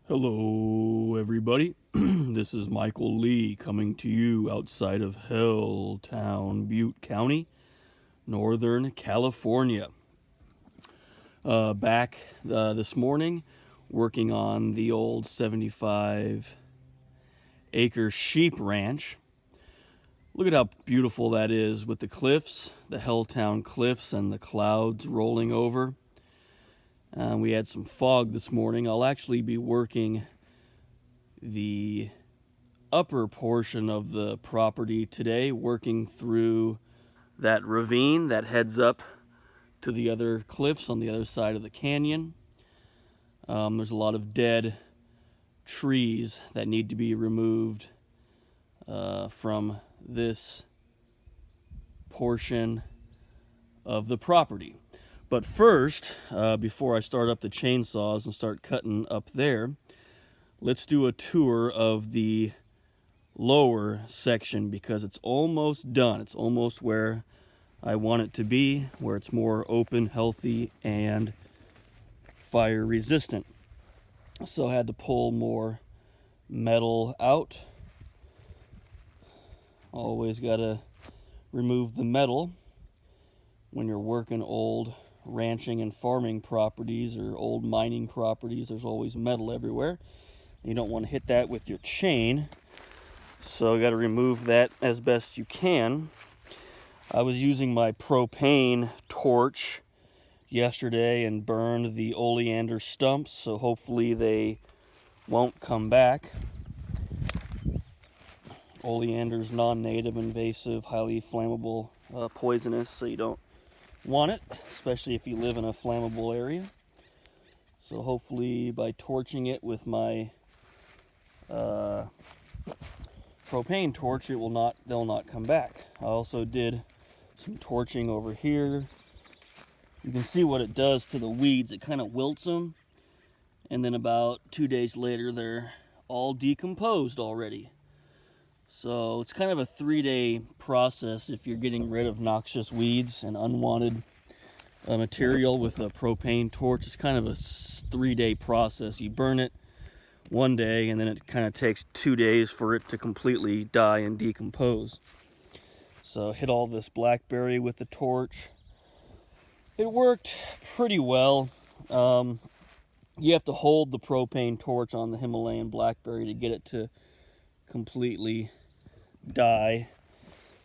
Hello, everybody. This is Michael Lee coming to you outside of Helltown, Butte County, Northern California. Back this morning working on the old 75-acre sheep ranch. Look at how beautiful that is with the cliffs, the Helltown cliffs, and the clouds rolling over. We had some fog this morning. I'll actually be working the upper portion of the property today, working through that ravine that heads up to the other cliffs on the other side of the canyon. There's a lot of dead trees that need to be removed from this portion of the property. But first, before I start up the chainsaws and start cutting up there, let's do a tour of the lower section because it's almost done. It's almost where I want it to be, where it's more open, healthy, and fire resistant. So I had to pull more metal out. Always got to remove the metal when you're working old ranching and farming properties or old mining properties. There's always metal everywhere. You don't want to hit that with your chain, so you got to remove that as best you can. I was using my propane torch yesterday and burned the oleander stumps, so hopefully they won't come back. Oleander's non-native, invasive, highly flammable, poisonous, so you don't want it, especially if you live in a flammable area. So hopefully by torching it with my propane torch, they'll not come back. I also did some torching over here. You can see what it does to the weeds. It kind of wilts them, and then about 2 days later they're all decomposed already. So it's kind of a 3-day process if you're getting rid of noxious weeds and unwanted material with a propane torch. It's kind of a 3-day process. You burn it 1 day, and then it kind of takes 2 days for it to completely die and decompose. So hit all this blackberry with the torch. It worked pretty well. You have to hold the propane torch on the Himalayan blackberry to get it to completely die.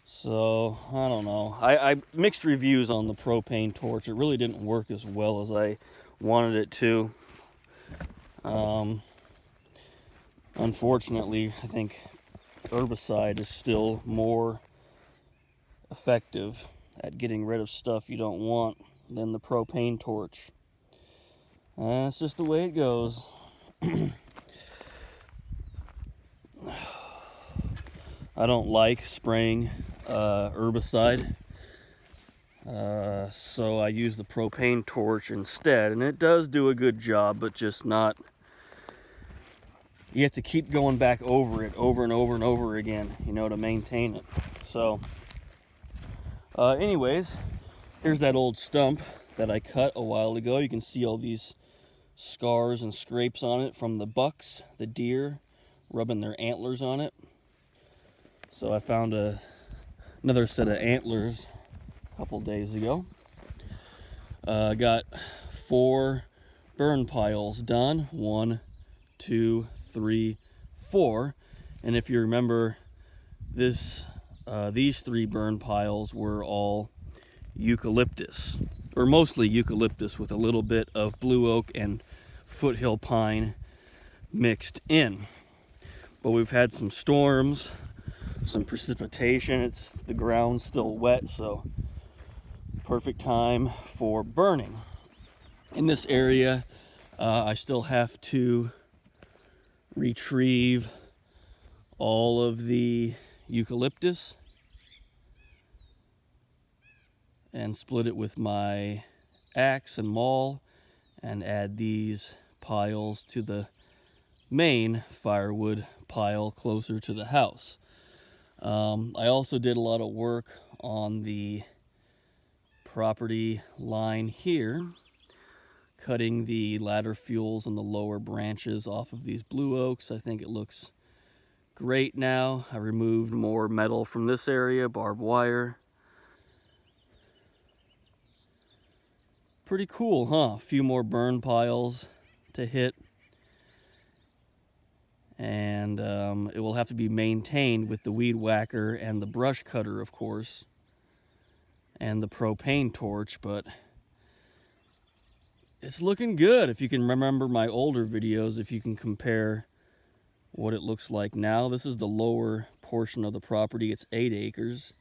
So I don't know. I mixed reviews on the propane torch. It really didn't work as well as I wanted it to. Unfortunately, I think herbicide is still more effective at getting rid of stuff you don't want than the propane torch. That's just the way it goes. I don't like spraying herbicide, so I use the propane torch instead, and it does do a good job, but just not. You have to keep going back over it over and over and over again, to maintain it. So anyways, here's that old stump that I cut a while ago. You can see all these scars and scrapes on it from the bucks, the deer, rubbing their antlers on it. So I found another set of antlers a couple days ago. Got 4 burn piles done. 1, 2, 3, 4. And if you remember, these 3 burn piles were all eucalyptus, or mostly eucalyptus with a little bit of blue oak and foothill pine mixed in. But we've had some storms, some precipitation. The ground's still wet, so perfect time for burning. In this area, I still have to retrieve all of the eucalyptus and split it with my axe and maul and add these piles to the main firewood pile closer to the house. I also did a lot of work on the property line here, cutting the ladder fuels and the lower branches off of these blue oaks. I think it looks great now. I removed more metal from this area, barbed wire. Pretty cool, huh? A few more burn piles to hit. And it will have to be maintained with the weed whacker and the brush cutter, of course, and the propane torch, but it's looking good. If you can remember my older videos, if you can compare what it looks like now. This is the lower portion of the property. It's 8 acres.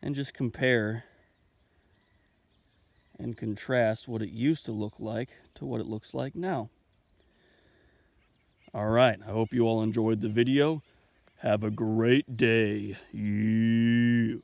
And just compare and contrast what it used to look like to what it looks like now. All right, I hope you all enjoyed the video. Have a great day. Yeah.